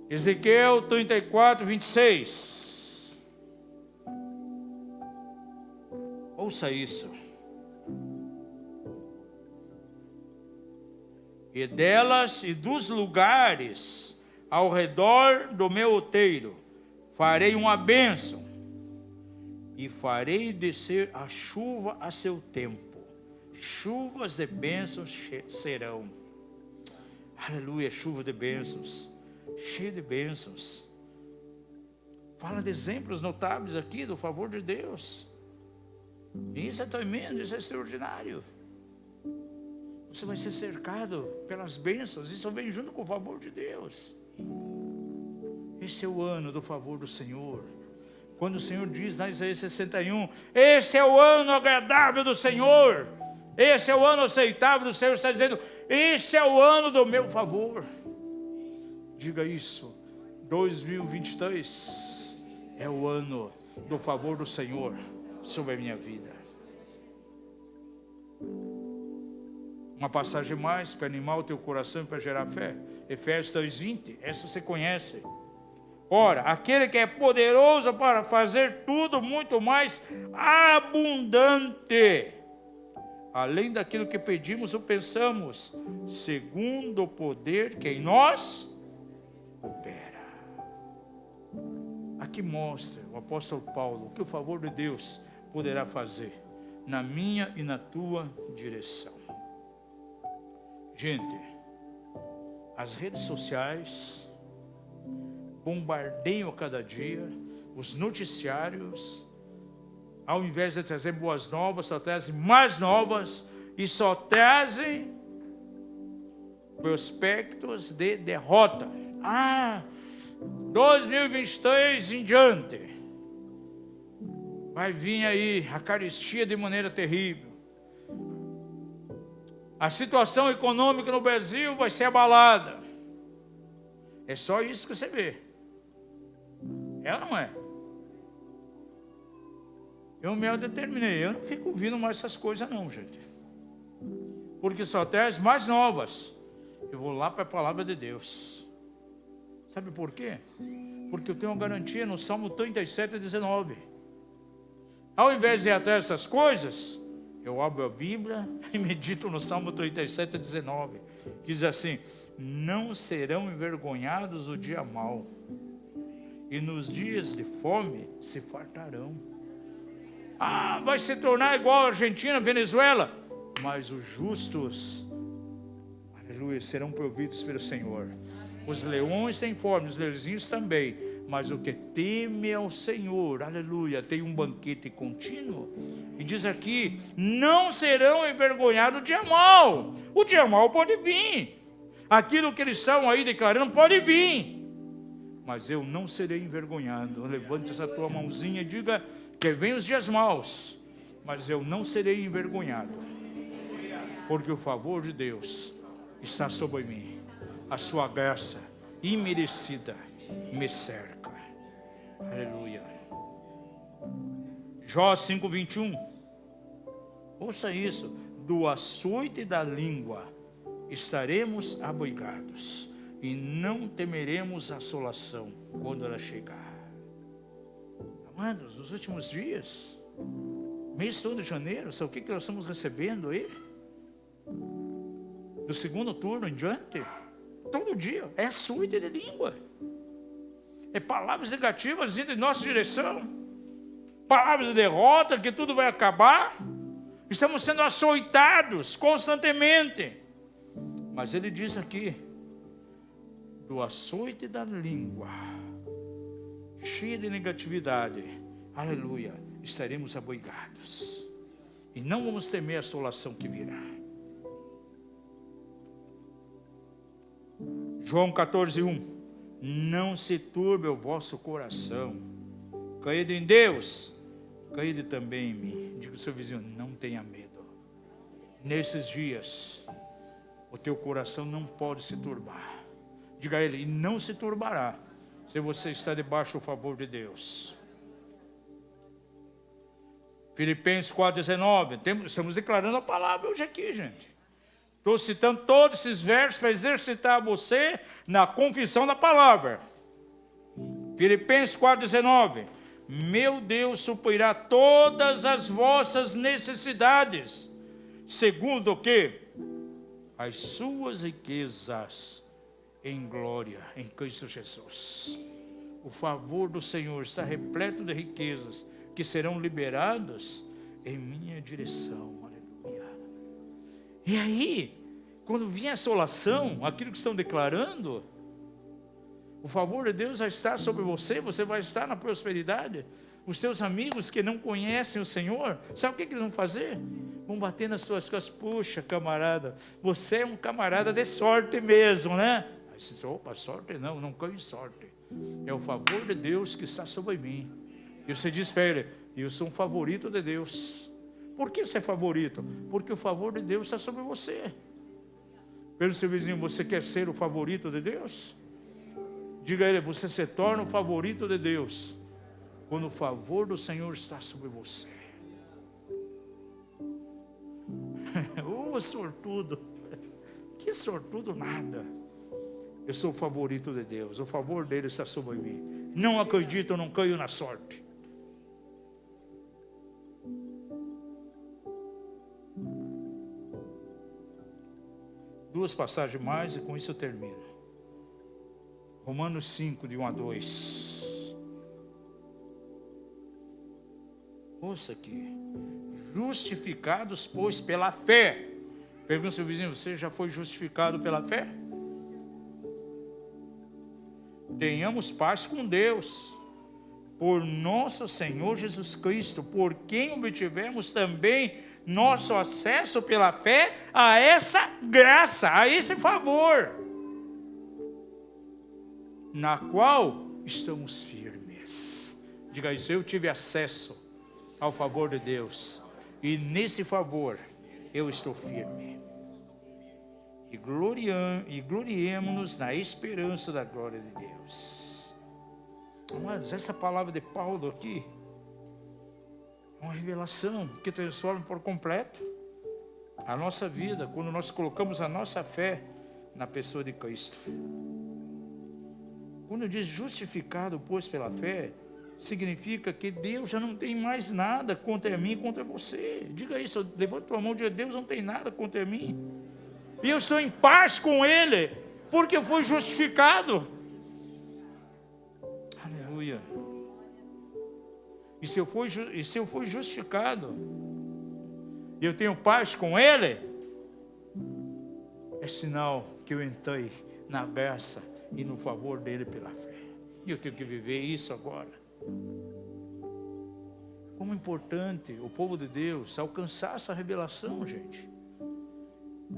Ezequiel 34, 26. Ouça isso. E delas e dos lugares ao redor do meu outeiro farei uma bênção, e farei descer a chuva a seu tempo. Chuvas de bênçãos serão. Aleluia, chuva de bênçãos, cheia de bênçãos. Fala de exemplos notáveis aqui do favor de Deus. Isso é tremendo, isso é extraordinário. Você vai ser cercado pelas bênçãos, isso vem junto com o favor de Deus. Esse é o ano do favor do Senhor. Quando o Senhor diz na Isaías 61, esse é o ano agradável do Senhor, esse é o ano aceitável do Senhor, está dizendo, esse é o ano do meu favor. Diga isso, 2023 é o ano do favor do Senhor sobre a minha vida. Uma passagem mais para animar o teu coração e para gerar fé. Efésios 2:20, essa você conhece. Ora, aquele que é poderoso para fazer tudo muito mais abundante, além daquilo que pedimos ou pensamos, segundo o poder que em nós opera. Aqui mostra o apóstolo Paulo o que o favor de Deus poderá fazer na minha e na tua direção. Gente, as redes sociais bombardeiam a cada dia, os noticiários, ao invés de trazer boas novas, só trazem mais novas e só trazem prospectos de derrota. 2023 em diante, vai vir aí a carestia de maneira terrível. A situação econômica no Brasil vai ser abalada. É só isso que você vê. É ou não é? Eu me determinei. Eu não fico ouvindo mais essas coisas não, gente. Porque só tem as mais novas. Eu vou lá para a palavra de Deus. Sabe por quê? Porque eu tenho uma garantia no Salmo 37, 19. Ao invés de ir atrás dessas coisas, eu abro a Bíblia e medito no Salmo 37, 19. Que diz assim, não serão envergonhados o dia mau, e nos dias de fome se fartarão. Vai se tornar igual a Argentina, Venezuela, mas os justos, aleluia, serão providos pelo Senhor. Os leões têm fome, os leõezinhos também, mas o que teme ao Senhor, aleluia, tem um banquete contínuo. E diz aqui, não serão envergonhados o dia mau. O dia mau pode vir, aquilo que eles estão aí declarando pode vir, mas eu não serei envergonhado. Levante essa tua mãozinha e diga que vem os dias maus, mas eu não serei envergonhado, porque o favor de Deus está sobre mim. A sua graça imerecida me cerca. Aleluia. Jó 5:21. Ouça isso. Do açoite da língua estaremos abrigados, e não temeremos a assolação quando ela chegar. Amados, nos últimos dias, mês todo de janeiro, sabe o que nós estamos recebendo aí? Do segundo turno em diante, todo dia, é açoite de língua. É palavras negativas vindo em nossa direção. Palavras de derrota, que tudo vai acabar. Estamos sendo açoitados constantemente. Mas ele diz aqui, do açoite da língua, cheia de negatividade, aleluia, estaremos abrigados. E não vamos temer a assolação que virá. João 14:1. Não se turbe o vosso coração. Crede em Deus, crede também em mim. Diga ao seu vizinho, não tenha medo. Nesses dias, o teu coração não pode se turbar. Diga a ele, e não se turbará, se você está debaixo do favor de Deus. Filipenses 4,19. Estamos declarando a palavra hoje aqui, gente. Estou citando todos esses versos para exercitar você na confissão da palavra. Filipenses 4,19. Meu Deus suprirá todas as vossas necessidades, segundo o quê? As suas riquezas em glória em Cristo Jesus. O favor do Senhor está repleto de riquezas que serão liberadas em minha direção. Aleluia. E aí, quando vier a assolação, aquilo que estão declarando, o favor de Deus vai estar sobre você, você vai estar na prosperidade. Os teus amigos que não conhecem o Senhor, sabe o que eles vão fazer? Vão bater nas tuas costas. Puxa, camarada, você é um camarada de sorte mesmo, né? Aí você diz, opa, sorte não caio em sorte. É o favor de Deus que está sobre mim. E você diz para ele, eu sou um favorito de Deus. Por que você é favorito? Porque o favor de Deus está sobre você. Pelo seu vizinho, você quer ser o favorito de Deus? Diga a ele, você se torna o favorito de Deus quando o favor do Senhor está sobre você. Sortudo. Que sortudo nada. Eu sou o favorito de Deus. O favor dele está sobre mim. Não acredito, eu não caio na sorte. Duas passagens mais e com isso eu termino. Romanos 5, de 1 a 2. Ouça aqui. Justificados, pois, pela fé. Pergunta ao seu vizinho, você já foi justificado pela fé? Tenhamos paz com Deus, por nosso Senhor Jesus Cristo, por quem obtivemos também nosso acesso pela fé a essa graça, a esse favor, na qual estamos firmes. Diga isso, eu tive acesso ao favor de Deus, e nesse favor eu estou firme. E gloriemos-nos na esperança da glória de Deus. Amados, essa palavra de Paulo aqui é uma revelação que transforma por completo a nossa vida, quando nós colocamos a nossa fé na pessoa de Cristo. Quando diz justificado, pois, pela fé, significa que Deus já não tem mais nada contra mim, contra você. Diga isso, levanta a tua mão e diga, Deus não tem nada contra mim. E eu estou em paz com Ele, porque eu fui justificado. Aleluia. E se eu fui justificado, e eu tenho paz com Ele, é sinal que eu entrei na graça e no favor dEle pela fé. E eu tenho que viver isso agora. Como é importante o povo de Deus alcançar essa revelação, gente.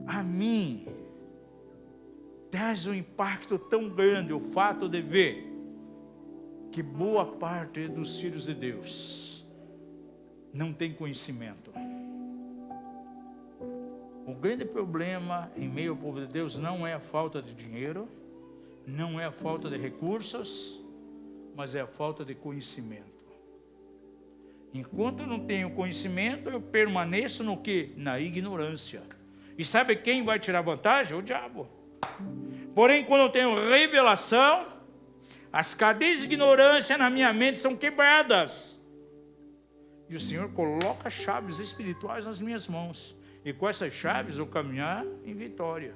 A mim traz um impacto tão grande o fato de ver que boa parte dos filhos de Deus não tem conhecimento. O grande problema em meio ao povo de Deus não é a falta de dinheiro, não é a falta de recursos, mas é a falta de conhecimento. Enquanto eu não tenho conhecimento, eu permaneço no quê? Na ignorância. E sabe quem vai tirar vantagem? O diabo. Porém, quando eu tenho revelação, as cadeias de ignorância na minha mente são quebradas. E o Senhor coloca chaves espirituais nas minhas mãos. E com essas chaves eu caminhar em vitória.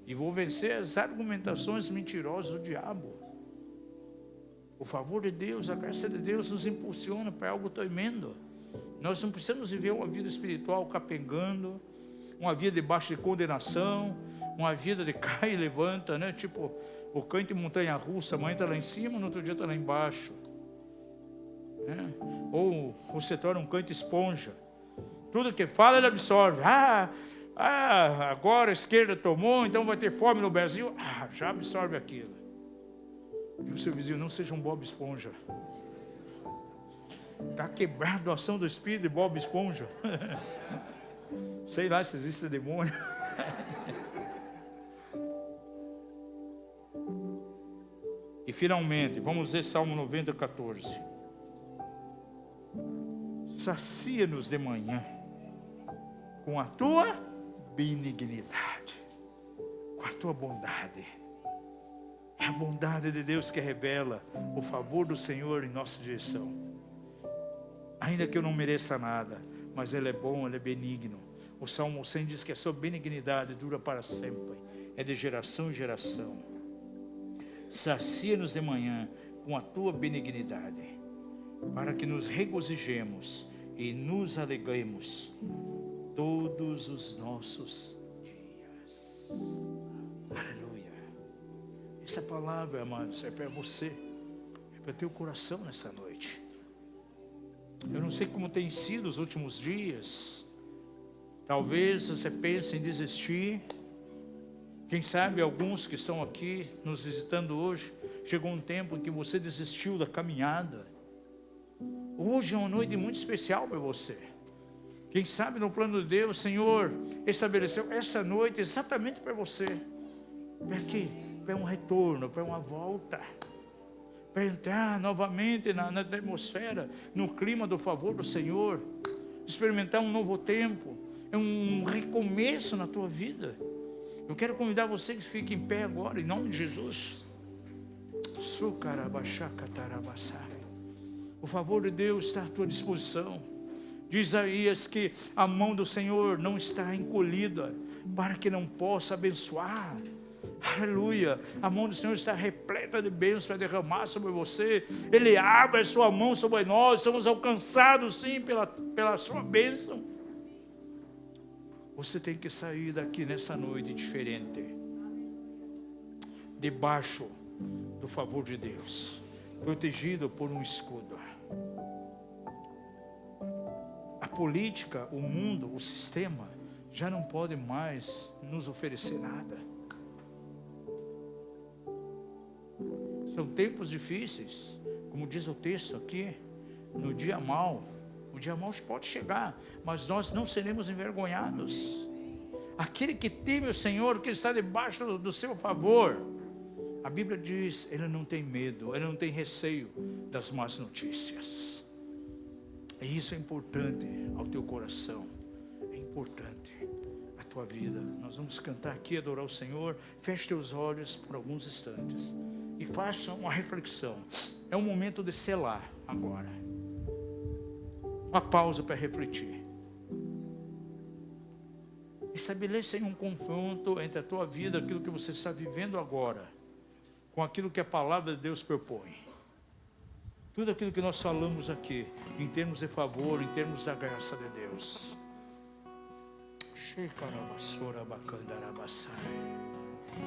E vou vencer as argumentações mentirosas do diabo. O favor de Deus, a graça de Deus nos impulsiona para algo tremendo. Nós não precisamos viver uma vida espiritual capengando, uma vida debaixo de condenação, uma vida de cai e levanta, né? Tipo, o crente montanha-russa, amanhã está lá em cima, no outro dia está lá embaixo. Né? Ou você torna um crente esponja. Tudo que fala ele absorve. Agora a esquerda tomou, então vai ter fome no Brasil. Já absorve aquilo. E o seu vizinho, não seja um Bob Esponja. Está quebrado a ação do Espírito de Bob Esponja. Sei lá se existe demônio. E finalmente, vamos ver Salmo 90, 14. sacia-nos de manhã com a tua benignidade, com a tua bondade. É a bondade de Deus que revela o favor do Senhor em nossa direção. Ainda que eu não mereça nada, mas Ele é bom, Ele é benigno. O Salmo 100 diz que a sua benignidade dura para sempre, é de geração em geração. Sacia-nos de manhã com a tua benignidade, para que nos regozijemos e nos alegremos todos os nossos dias. Aleluia. Essa palavra, amados, é para você, é para teu coração nessa noite. Eu não sei como tem sido os últimos dias. Talvez você pense em desistir. Quem sabe alguns que estão aqui nos visitando hoje, chegou um tempo em que você desistiu da caminhada. Hoje é uma noite muito especial para você. Quem sabe no plano de Deus, o Senhor estabeleceu essa noite exatamente para você. Para quê? Para um retorno, para uma volta. Para entrar novamente na atmosfera, no clima do favor do Senhor. Experimentar um novo tempo. É um recomeço na tua vida. Eu quero convidar você que fique em pé agora, em nome de Jesus. O favor de Deus está à tua disposição. Diz Isaías que a mão do Senhor não está encolhida para que não possa abençoar. Aleluia. A mão do Senhor está repleta de bênçãos para derramar sobre você. Ele abre a sua mão sobre nós. Somos alcançados sim pela sua bênção. Você tem que sair daqui nessa noite diferente, debaixo do favor de Deus, protegido por um escudo. A política, o mundo, o sistema já não pode mais nos oferecer nada. São tempos difíceis, como diz o texto aqui, no dia mau. O dia mau pode chegar, mas nós não seremos envergonhados. Aquele que teme o Senhor, que está debaixo do seu favor, a Bíblia diz, ele não tem medo, ele não tem receio das más notícias. E isso é importante ao teu coração, é importante à tua vida. Nós vamos cantar aqui, adorar o Senhor. Feche teus olhos por alguns instantes e faça uma reflexão. É um momento de selar agora. Uma pausa para refletir. Estabeleça um confronto entre a tua vida, aquilo que você está vivendo agora, com aquilo que a palavra de Deus propõe. Tudo aquilo que nós falamos aqui, em termos de favor, em termos da graça de Deus.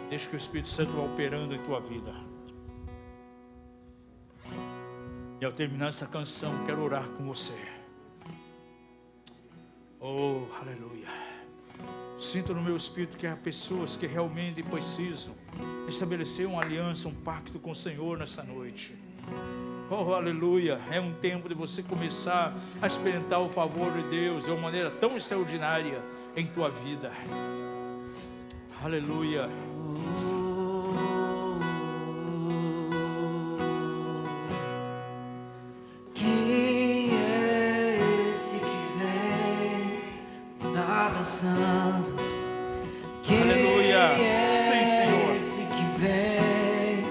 Deixa que o Espírito Santo vá operando em tua vida. E ao terminar essa canção, quero orar com você. Oh, aleluia. Sinto no meu espírito que há pessoas que realmente precisam estabelecer uma aliança, um pacto com o Senhor nessa noite. Oh, aleluia. É um tempo de você começar a experimentar o favor de Deus de uma maneira tão extraordinária em tua vida. Aleluia. Aleluia. Sim, Senhor. Esse que vem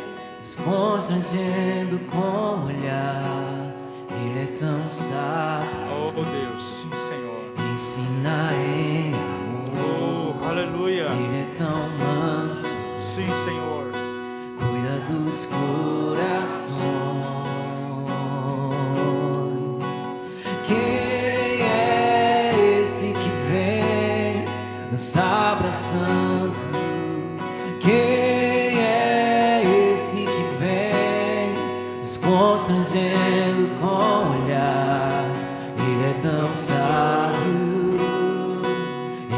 constrangendo com o olhar, ele é tão sábio. Oh Deus, sim, Senhor. Ensina em amor. Oh, aleluia. Ele é tão manso. Sim, Senhor. Cuida dos corações. Quem é esse que vem nos abraçando? Quem é esse que vem nos constrangendo com o olhar? Ele é tão sábio,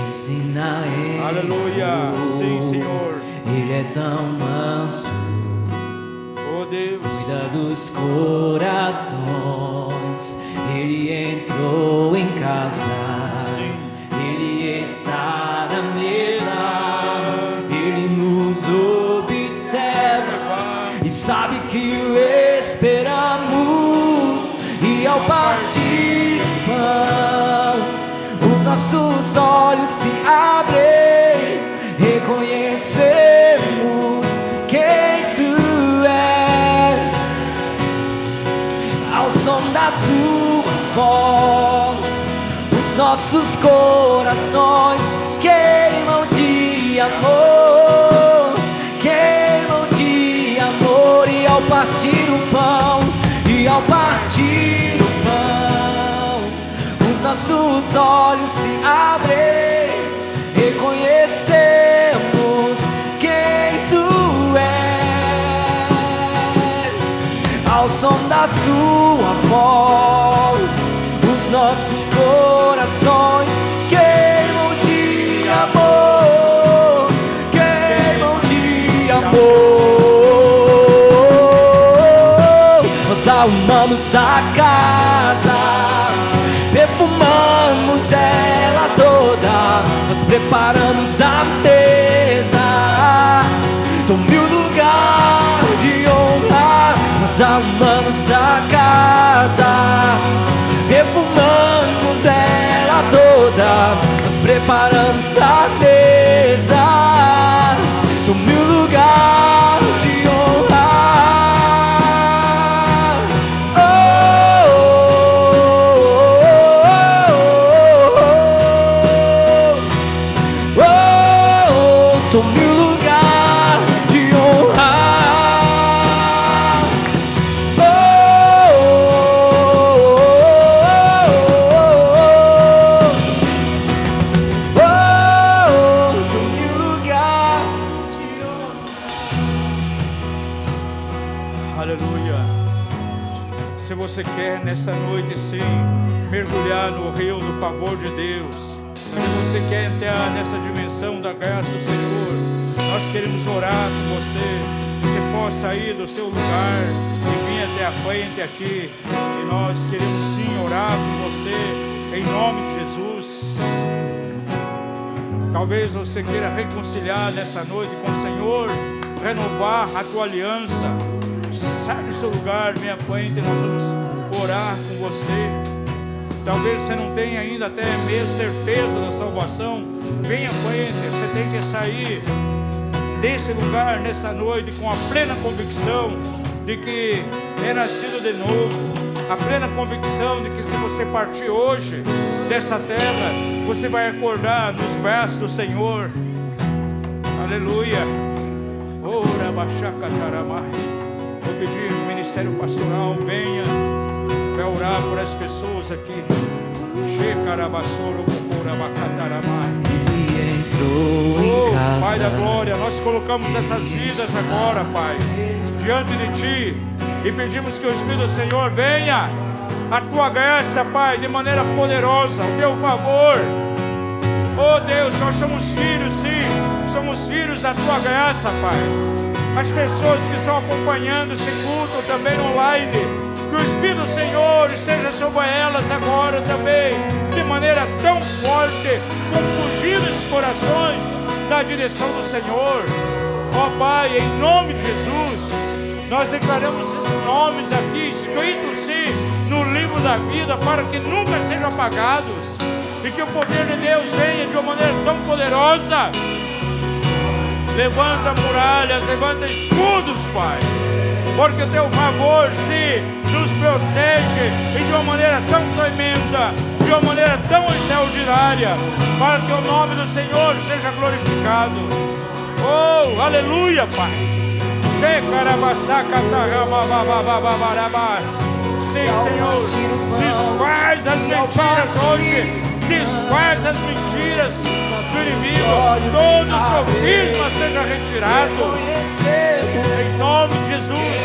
ensina ele. Aleluia, sim, Senhor. Ele é tão manso, oh Deus, cuida dos corações. Ele entrou em casa, sim. Ele está na mesa, ele nos observa e sabe que o esperamos, e ao partir o pão, os nossos olhos se abrem, reconhecemos quem tu és. Ao som da sua voz, os nossos corações queimam de amor, queimam de amor. E ao partir o pão, e ao partir o pão, os nossos olhos se abrem, reconhecemos quem tu és. Ao som da sua voz, os nossos corações queimam de amor, queimam de amor. Nós arrumamos a casa, perfumamos ela toda, nós preparamos a mesa, tome o lugar de honra. Nós arrumamos a casa, perfumamos ela toda, nós preparamos a mesa, tome o lugar de honra. Tome o lugar de honra. Tome o lugar de honra. Aleluia. Se você quer nessa noite sim mergulhar no rio do favor de Deus, se você quer entrar nessa dimensão da graça do Senhor, nós queremos orar com você. Você pode sair do seu lugar e vir até a frente aqui, e nós queremos sim orar com você em nome de Jesus. Talvez você queira reconciliar nessa noite com o Senhor, renovar a tua aliança. Sai do seu lugar, minha frente, nós vamos orar com você. Talvez você não tenha ainda até mesmo certeza da salvação. Venha à frente, você tem que sair desse lugar nessa noite com a plena convicção de que é nascido de novo. A plena convicção de que se você partir hoje dessa terra, você vai acordar nos braços do Senhor. Aleluia. Ora, baixacataramai. Vou pedir o ministério pastoral, venha para orar por as pessoas aqui. Ele entrou em casa. Pai da glória, nós colocamos essas vidas agora, Pai, diante de Ti, e pedimos que o Espírito do Senhor venha, a Tua graça, Pai, de maneira poderosa, o Teu favor. Oh Deus, nós somos filhos, sim, somos filhos da Tua graça, Pai. As pessoas que estão acompanhando esse culto também online, que o Espírito do Senhor esteja sobre elas agora também, de maneira tão forte, confundindo os corações na direção do Senhor. Ó Pai, em nome de Jesus, nós declaramos esses nomes aqui, escritos sim, no livro da vida, para que nunca sejam apagados, e que o poder de Deus venha de uma maneira tão poderosa. Levanta muralhas, levanta escudos, Pai, porque o Teu favor se nos protege e de uma maneira tão tremenda, de uma maneira tão extraordinária, para que o nome do Senhor seja glorificado. Oh, aleluia, Pai. Sim, Senhor, desfaz as mentiras hoje, desfaz as mentiras do inimigo, todo sofisma seja retirado, em nome de Jesus.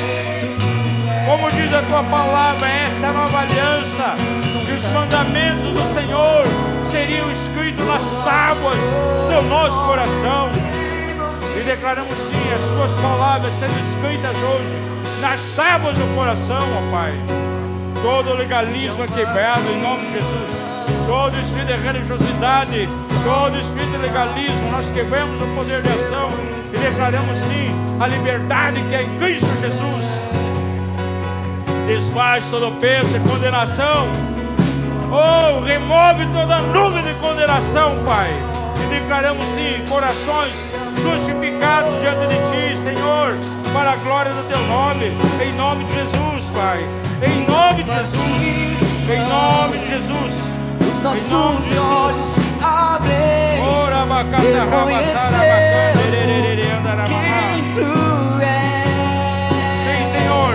Como diz a Tua palavra, essa nova aliança, que os mandamentos do Senhor seriam escritos nas tábuas do nosso coração, e declaramos sim as Tuas palavras sendo escritas hoje nas tábuas do coração, ó Pai. Todo legalismo é quebrado em nome de Jesus. Todo espírito de religiosidade, todo espírito de legalismo, nós quebramos o poder de ação e declaramos sim a liberdade que é em Cristo Jesus. Desfaz todo peso e condenação. Oh, remove toda nuvem de condenação, Pai. E declaramos sim, corações justificados diante de Ti, Senhor, para a glória do Teu nome. Em nome de Jesus, Pai. Em nome de Jesus. Em nome de Jesus. Os nossos olhos se abrem, reconhecer quem Tu és. Sim, Senhor.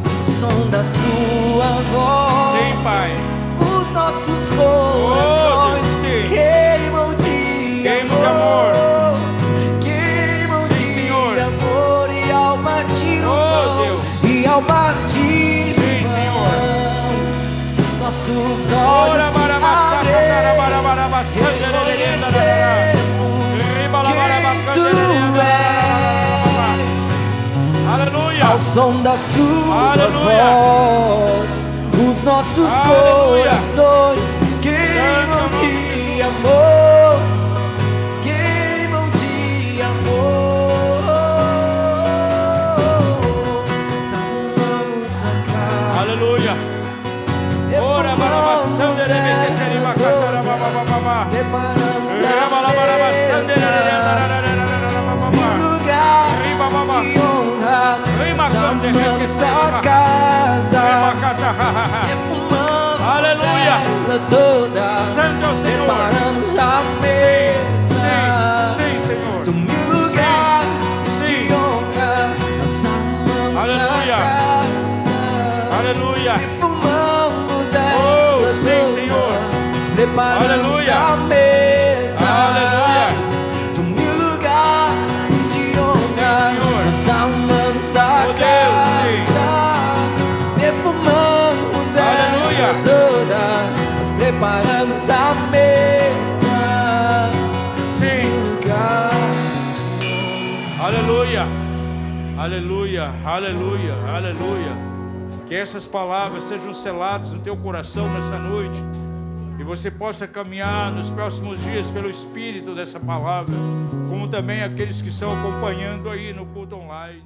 O som da Sua voz. Sim, Pai. Os nossos corações queimam de amor. Queimam de amor. E ao partir o pão, e ao partir o pão, os nossos olhos se abrem, reconhecemos quem Tu és. Aleluia. Ao som da Sua Aleluia. voz, os nossos Aleluia. corações queimam de amor, queimam de amor. Nós amamos a casa. Aleluia. Ora, Preparamos a nossa casa, defumamos Aleluia. ela toda, Santo é o Senhor. preparamos a mesa, Sim, Senhor. do meu lugar de honra, nós amamos Aleluia. a casa, Aleluia. defumamos ela Sim, toda, Senhor. nós preparamos Aleluia. a mesa, Aleluia. do meu lugar de honra, Senhor. nós amamos a Oh, Deus, sim. casa, perfumamos Aleluia. ela toda, nós preparamos a mesa, Sim. no lugar. Aleluia. Aleluia. Aleluia. Aleluia. Que essas palavras sejam seladas no teu coração nessa noite. E você possa caminhar nos próximos dias pelo Espírito dessa palavra, como também aqueles que estão acompanhando aí no culto online.